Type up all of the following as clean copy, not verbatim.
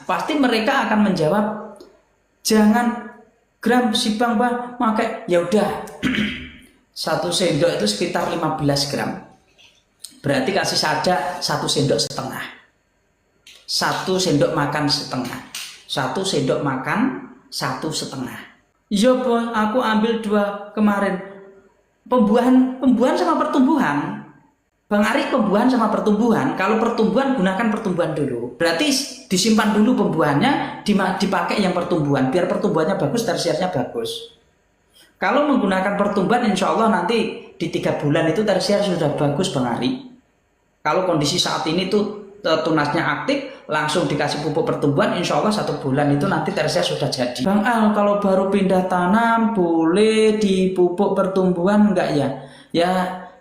pasti mereka akan menjawab, jangan gram si bang pakai, ya udah 1 sendok itu sekitar 15 gram. Berarti kasih saja 1 sendok setengah. 1 sendok makan setengah. 1 sendok makan 1 setengah. Iya bos, aku ambil 2 kemarin. Pembuahan sama pertumbuhan. Bang Ari, pembuahan sama pertumbuhan. Kalau pertumbuhan, gunakan pertumbuhan dulu. Berarti disimpan dulu pembuahannya, dipakai yang pertumbuhan. Biar pertumbuhannya bagus, tersiernya bagus. Kalau menggunakan pertumbuhan, insya Allah nanti di 3 bulan itu tersier sudah bagus Bang Ari. Kalau kondisi saat ini tuh tunasnya aktif, langsung dikasih pupuk pertumbuhan, insya Allah 1 bulan itu nanti tersier sudah jadi. Bang Al, kalau baru pindah tanam boleh dipupuk pertumbuhan enggak ya? Ya,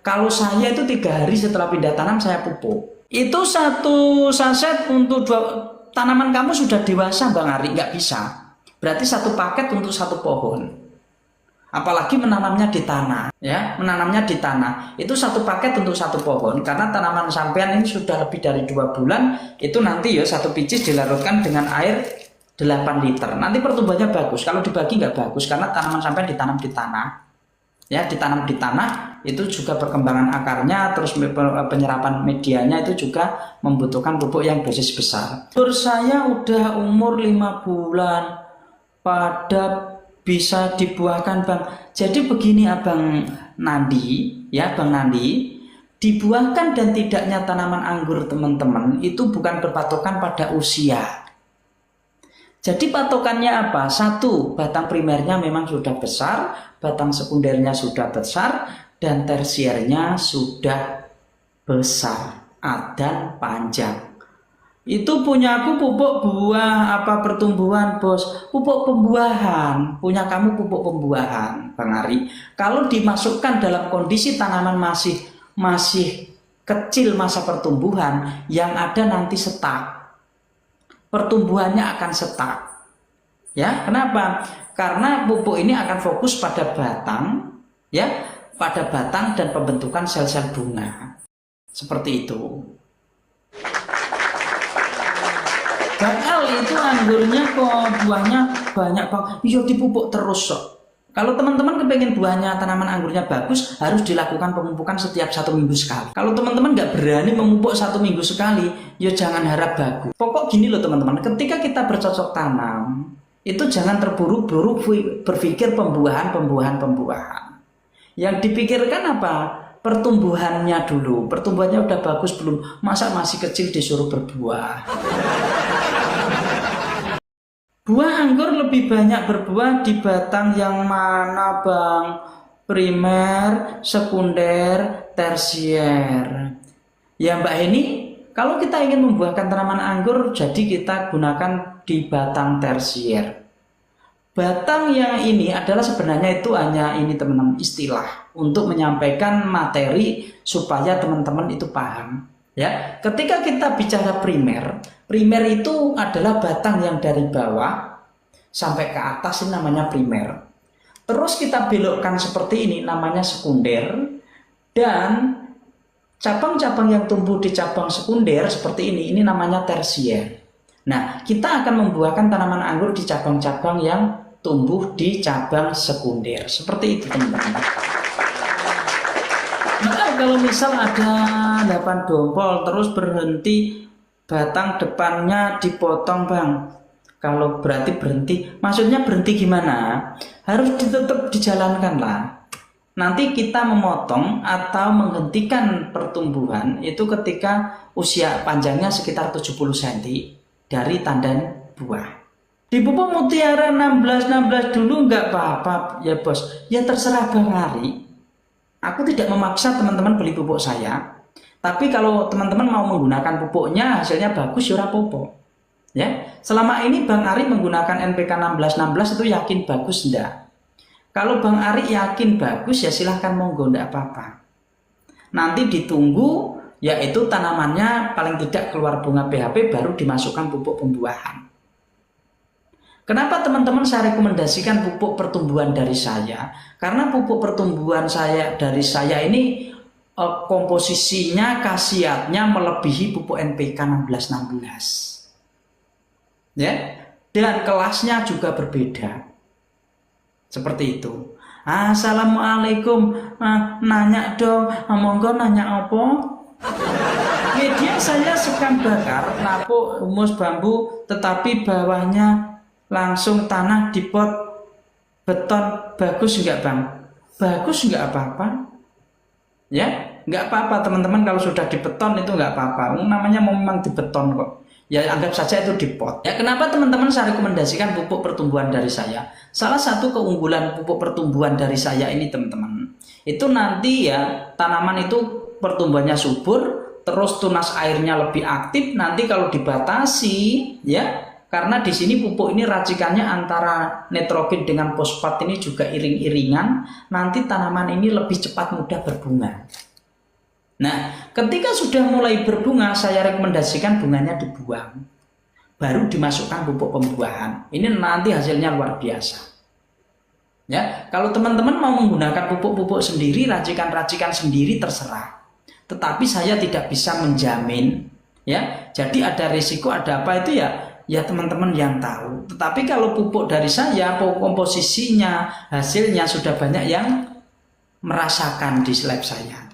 kalau saya itu 3 hari setelah pindah tanam saya pupuk. Itu 1 saset untuk 2 tanaman kamu sudah dewasa Bang Ari, nggak bisa. Berarti 1 paket untuk 1 pohon. Apalagi menanamnya di tanah, ya, menanamnya di tanah itu 1 paket untuk 1 pohon, karena tanaman sampean ini sudah lebih dari 2 bulan, itu nanti ya 1 biji dilarutkan dengan air 8 liter. Nanti pertumbuhannya bagus. Kalau dibagi nggak bagus, karena tanaman sampean ditanam di tanah, ya, ditanam di tanah itu juga perkembangan akarnya, terus penyerapan medianya itu juga membutuhkan pupuk yang dosis besar. Saya udah umur 5 bulan, pada bisa dibuahkan Bang. Jadi begini Abang Nandi, ya Bang Nandi, dibuahkan dan tidaknya tanaman anggur teman-teman itu bukan berpatokan pada usia. Jadi patokannya apa? 1, batang primernya memang sudah besar, batang sekundernya sudah besar, dan tersiernya sudah besar dan panjang. Itu punya aku pupuk buah apa pertumbuhan bos, pupuk pembuahan, punya kamu pupuk pembuahan Bang Ari. Kalau dimasukkan dalam kondisi tanaman masih kecil masa pertumbuhan, yang ada nanti setak, pertumbuhannya akan setak, ya. Kenapa? Karena pupuk ini akan fokus pada batang, ya, pada batang dan pembentukan sel-sel bunga, seperti itu. Bang Al, itu anggurnya kok buahnya banyak Bang? Iya, dipupuk terus kok. Kalau teman-teman kepengen buahnya tanaman anggurnya bagus, harus dilakukan pemupukan setiap 1 minggu sekali. Kalau teman-teman nggak berani memupuk 1 minggu sekali, ya jangan harap bagus. Pokok gini loh teman-teman, ketika kita bercocok tanam, itu jangan terburu-buru berpikir pembuahan. Yang dipikirkan apa? Pertumbuhannya dulu. Pertumbuhannya udah bagus belum? Masa masih kecil disuruh berbuah? Buah anggur lebih banyak berbuah di batang yang mana Bang? Primer, sekunder, tersier. Ya Mbak Heni, kalau kita ingin membuahkan tanaman anggur, jadi kita gunakan di batang tersier. Batang yang ini adalah sebenarnya itu hanya ini teman-teman, istilah untuk menyampaikan materi supaya teman-teman itu paham. Ya, ketika kita bicara primer itu adalah batang yang dari bawah sampai ke atas, ini namanya primer. Terus kita belokkan seperti ini, namanya sekunder, dan cabang-cabang yang tumbuh di cabang sekunder seperti ini namanya tersier. Nah, kita akan membuahkan tanaman anggur di cabang-cabang yang tumbuh di cabang sekunder, seperti itu teman-teman. Maka kalau misal ada 8 dompol terus berhenti, batang depannya dipotong Bang. Kalau berarti berhenti, maksudnya berhenti gimana? Harus tetap dijalankan lah. Nanti kita memotong atau menghentikan pertumbuhan itu ketika usia panjangnya sekitar 70 cm dari tandan buah. Dipupuk mutiara 16 dulu nggak apa-apa ya bos. Ya terserah Bang Ari. Aku tidak memaksa teman-teman beli pupuk saya. Tapi kalau teman-teman mau menggunakan pupuknya hasilnya bagus, ya pupuk. Ya, selama ini Bang Ari menggunakan NPK 16 itu yakin bagus enggak? Kalau Bang Ari yakin bagus ya silahkan monggo, enggak apa-apa. Nanti ditunggu yaitu tanamannya paling tidak keluar bunga PHP baru dimasukkan pupuk pembuahan. Kenapa teman-teman saya rekomendasikan pupuk pertumbuhan dari saya? Karena pupuk pertumbuhan dari saya ini komposisinya, khasiatnya melebihi pupuk NPK 16. Ya, dan kelasnya juga berbeda. Seperti itu. Assalamualaikum, nanya dong, monggo nanya apa? Media saya sekam bakar, napuk humus bambu, tetapi bawahnya langsung tanah di pot beton. Bagus enggak bang? Bagus enggak apa-apa? Ya, enggak apa-apa teman-teman, kalau sudah di beton itu enggak apa-apa. Namanya memang di beton kok. Ya anggap saja itu di pot. Ya kenapa teman-teman saya rekomendasikan pupuk pertumbuhan dari saya? Salah satu keunggulan pupuk pertumbuhan dari saya ini teman-teman, itu nanti ya tanaman itu pertumbuhannya subur, terus tunas airnya lebih aktif. Nanti kalau dibatasi ya, karena di sini pupuk ini racikannya antara nitrogen dengan fosfat ini juga iring-iringan, nanti tanaman ini lebih cepat mudah berbunga. Nah, ketika sudah mulai berbunga, saya rekomendasikan bunganya dibuang. Baru dimasukkan pupuk pembuahan. Ini nanti hasilnya luar biasa. Ya, kalau teman-teman mau menggunakan pupuk-pupuk sendiri, racikan-racikan sendiri terserah. Tetapi saya tidak bisa menjamin, ya. Jadi ada risiko, ada apa itu ya teman-teman yang tahu. Tetapi kalau pupuk dari saya, komposisinya, hasilnya sudah banyak yang merasakan di lab saya.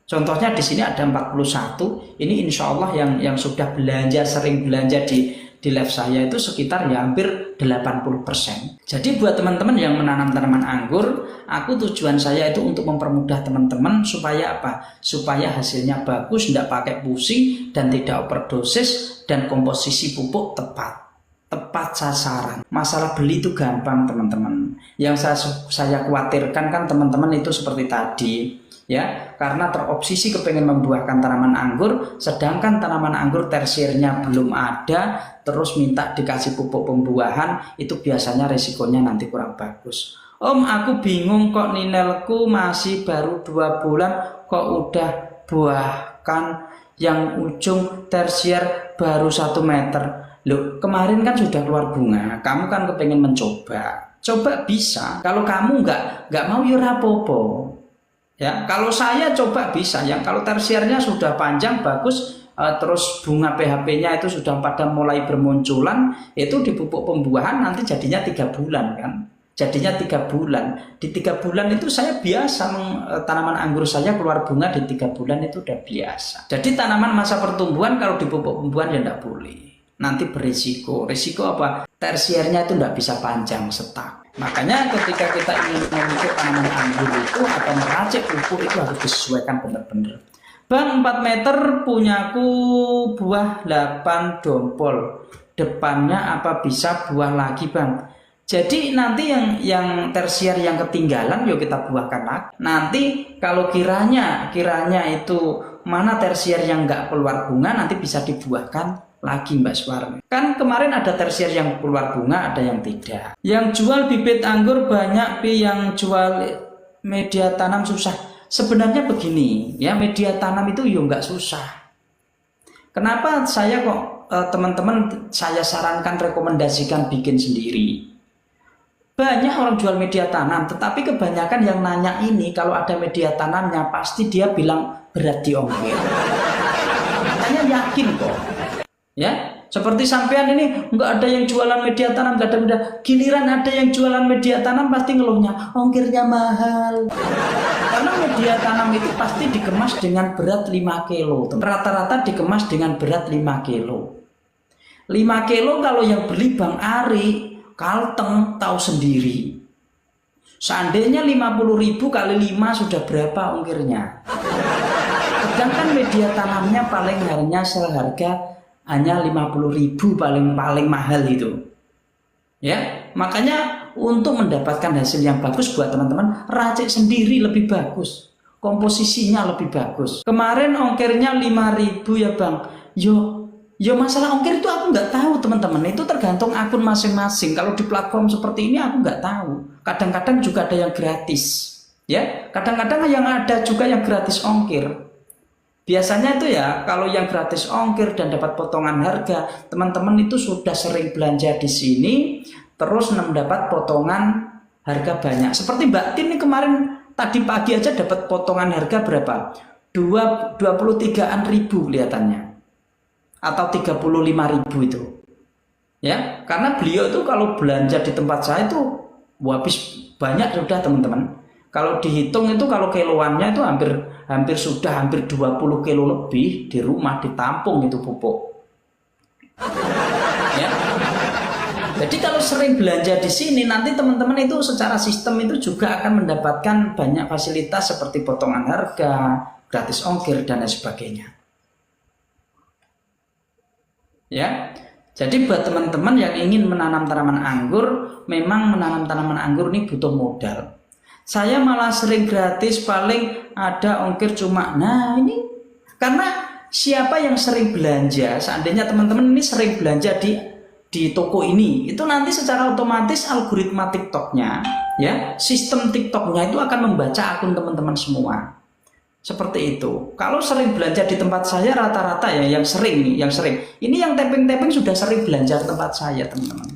Contohnya di sini ada 41. Ini insya Allah yang sudah belanja, sering belanja di lab saya itu sekitar ya hampir 80%. Jadi buat teman-teman yang menanam tanaman anggur, tujuan saya itu untuk mempermudah teman-teman supaya apa? Supaya hasilnya bagus, tidak pakai pusing dan tidak overdosis, dan komposisi pupuk tepat sasaran. Masalah beli itu gampang teman-teman. Yang saya khawatirkan kan teman-teman itu seperti tadi. Ya, karena terobsesi kepengen membuahkan tanaman anggur, sedangkan tanaman anggur tersiernya belum ada, terus minta dikasih pupuk pembuahan, itu biasanya resikonya nanti kurang bagus. Om, aku bingung kok ninelku masih baru 2 bulan kok udah buahkan, yang ujung tersier baru 1 meter. Loh, kemarin kan sudah keluar bunga, kamu kan kepengen mencoba. Coba bisa, kalau kamu nggak mau ya rapopo. Ya, kalau saya coba bisa, yang kalau tersiernya sudah panjang bagus, terus bunga PHP-nya itu sudah pada mulai bermunculan, itu di pupuk pembuahan nanti jadinya 3 bulan kan, jadinya 3 bulan. Di 3 bulan itu saya biasa, tanaman anggur saya keluar bunga di 3 bulan itu udah biasa. Jadi tanaman masa pertumbuhan kalau di pupuk pembuahan ya tidak boleh, nanti berisiko. Risiko apa? Tersiernya itu tidak bisa panjang setak. Makanya ketika kita ingin memupuk tanaman anggur itu atau meracik pupuk itu harus disesuaikan benar-benar. Bang, 4 meter punyaku buah 8 dompol. Depannya apa bisa buah lagi bang? Jadi nanti yang tersier yang ketinggalan yuk kita buahkan lagi. Nanti kalau kiranya itu mana tersier yang nggak keluar bunga, nanti bisa dibuahkan lagi Mbak Suwarni. Kan kemarin ada tersier yang keluar bunga, ada yang tidak. Yang jual bibit anggur banyak, yang jual media tanam susah. Sebenarnya begini, ya media tanam itu ya nggak susah. Kenapa saya kok teman-teman saya sarankan rekomendasikan bikin sendiri? Banyak orang jual media tanam, tetapi kebanyakan yang nanya ini kalau ada media tanamnya pasti dia bilang berat di ongkir. Saya yakin kok. Ya, seperti sampean ini nggak ada yang jualan media tanam, nggak ada media. Giliran ada yang jualan media tanam pasti ngeluhnya ongkirnya mahal. Karena media tanam itu pasti dikemas dengan berat 5 kilo. Rata-rata dikemas dengan berat 5 kilo. 5 kilo kalau yang beli Bang Ari, Kalteng tahu sendiri. Seandainya 50.000 kali 5 sudah berapa ongkirnya? Sedangkan media tanamnya paling hanya seharga hanya 50.000 paling mahal itu. Ya, makanya untuk mendapatkan hasil yang bagus buat teman-teman, racik sendiri lebih bagus. Komposisinya lebih bagus. Kemarin ongkirnya 5.000 ya Bang. Yo masalah ongkir itu aku nggak tahu teman-teman. Itu tergantung akun masing-masing. Kalau di platform seperti ini aku nggak tahu. Kadang-kadang juga ada yang gratis. Ya, kadang-kadang yang ada juga yang gratis ongkir. Biasanya itu ya kalau yang gratis ongkir dan dapat potongan harga, teman-teman itu sudah sering belanja di sini, terus mendapat potongan harga banyak. Seperti Mbak Tin ini kemarin tadi pagi aja dapat potongan harga berapa? 23.000 kelihatannya, atau 35.000 itu. Ya, karena beliau itu kalau belanja di tempat saya itu habis banyak sudah teman-teman. Kalau dihitung itu kalau kiloannya itu hampir 20 kilo lebih di rumah ditampung itu pupuk. Ya. Jadi kalau sering belanja di sini nanti teman-teman itu secara sistem itu juga akan mendapatkan banyak fasilitas seperti potongan harga, gratis ongkir dan lain sebagainya. Ya. Jadi buat teman-teman yang ingin menanam tanaman anggur, memang menanam tanaman anggur ini butuh modal. Saya malah sering gratis, paling ada ongkir cuma. Nah ini karena siapa yang sering belanja, seandainya teman-teman ini sering belanja di toko ini, itu nanti secara otomatis algoritma TikToknya, ya sistem TikToknya itu akan membaca akun teman-teman semua. Seperti itu. Kalau sering belanja di tempat saya rata-rata ya yang sering. Ini yang tapping-tapping sudah sering belanja di tempat saya, teman-teman.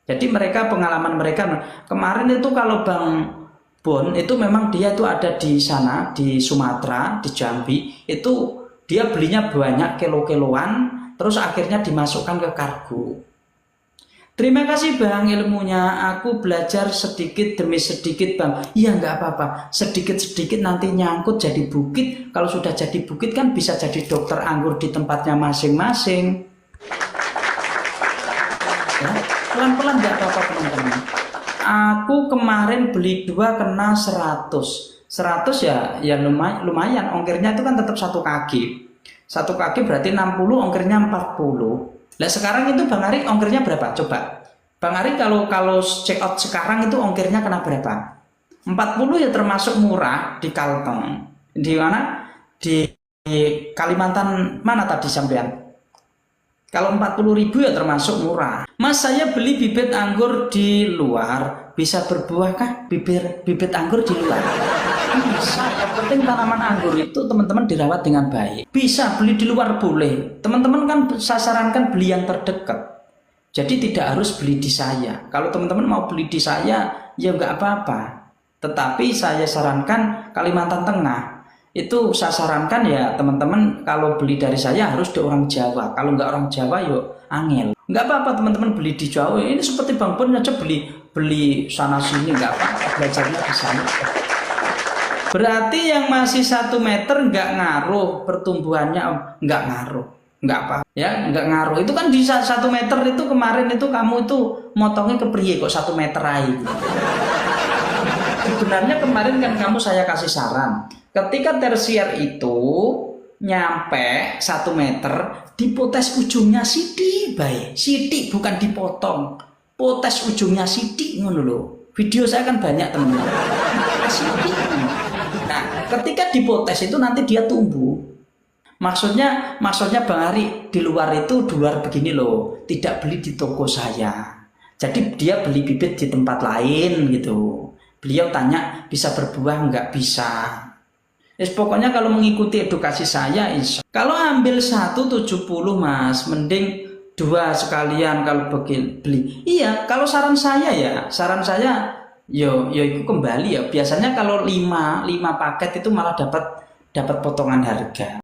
Jadi pengalaman mereka kemarin itu kalau Bang Bon itu memang dia itu ada di sana di Sumatera, di Jambi, itu dia belinya banyak kilo-kiloan, terus akhirnya dimasukkan ke kargo. Terima kasih Bang ilmunya, aku belajar sedikit demi sedikit Bang. Iya nggak apa-apa, sedikit-sedikit nanti nyangkut jadi bukit. Kalau sudah jadi bukit kan bisa jadi dokter anggur di tempatnya masing-masing. Ya, pelan-pelan nggak apa-apa teman-teman. Aku kemarin beli 2 kena 100 ya lumayan, ongkirnya itu kan tetap 1 kg. 1 kg berarti 60, ongkirnya 40. Nah sekarang itu Bang Ari ongkirnya berapa? Coba Bang Ari kalau check out sekarang itu ongkirnya kena berapa? 40 ya termasuk murah di Kalteng. Di mana? Di Kalimantan mana tadi sampean? Kalau 40.000 ya termasuk murah. Mas saya beli bibit anggur di luar, bisa berbuahkah bibit anggur di luar? Bisa, yang penting tanaman anggur itu teman-teman dirawat dengan baik. Bisa beli di luar boleh. Teman-teman kan saya sarankan beli yang terdekat. Jadi tidak harus beli di saya. Kalau teman-teman mau beli di saya ya nggak apa-apa. Tetapi saya sarankan Kalimantan Tengah. Itu saya sarankan ya teman-teman kalau beli dari saya harus di orang Jawa. Kalau nggak orang Jawa yuk angel. Nggak apa-apa teman-teman beli di Jawa. Ini seperti Bang Bon aja beli sana sini nggak apa-apa, belajarnya di sana. Berarti yang masih 1 meter nggak ngaruh pertumbuhannya, nggak ngaruh, nggak apa ya, nggak ngaruh. Itu kan di 1 meter itu kemarin itu kamu itu motongnya ke priye kok 1 meter aja. Sebenarnya kemarin kan saya kasih saran, ketika tersier itu nyampe 1 meter, dipotes ujungnya sidik baik, sidik bukan dipotong, potes ujungnya sidik ngono lho. Video saya kan banyak teman-teman. Sidik. Nah, ketika dipotes itu nanti dia tumbuh. Maksudnya Bang Ari di luar begini loh, tidak beli di toko saya. Jadi dia beli bibit di tempat lain gitu. Beliau tanya bisa berbuah nggak? Bisa. Pokoknya kalau mengikuti edukasi saya, kalau ambil 1,70 Mas, mending 2 sekalian kalau beli. Iya, kalau saran saya yo itu kembali ya. Biasanya kalau 5 paket itu malah dapat potongan harga.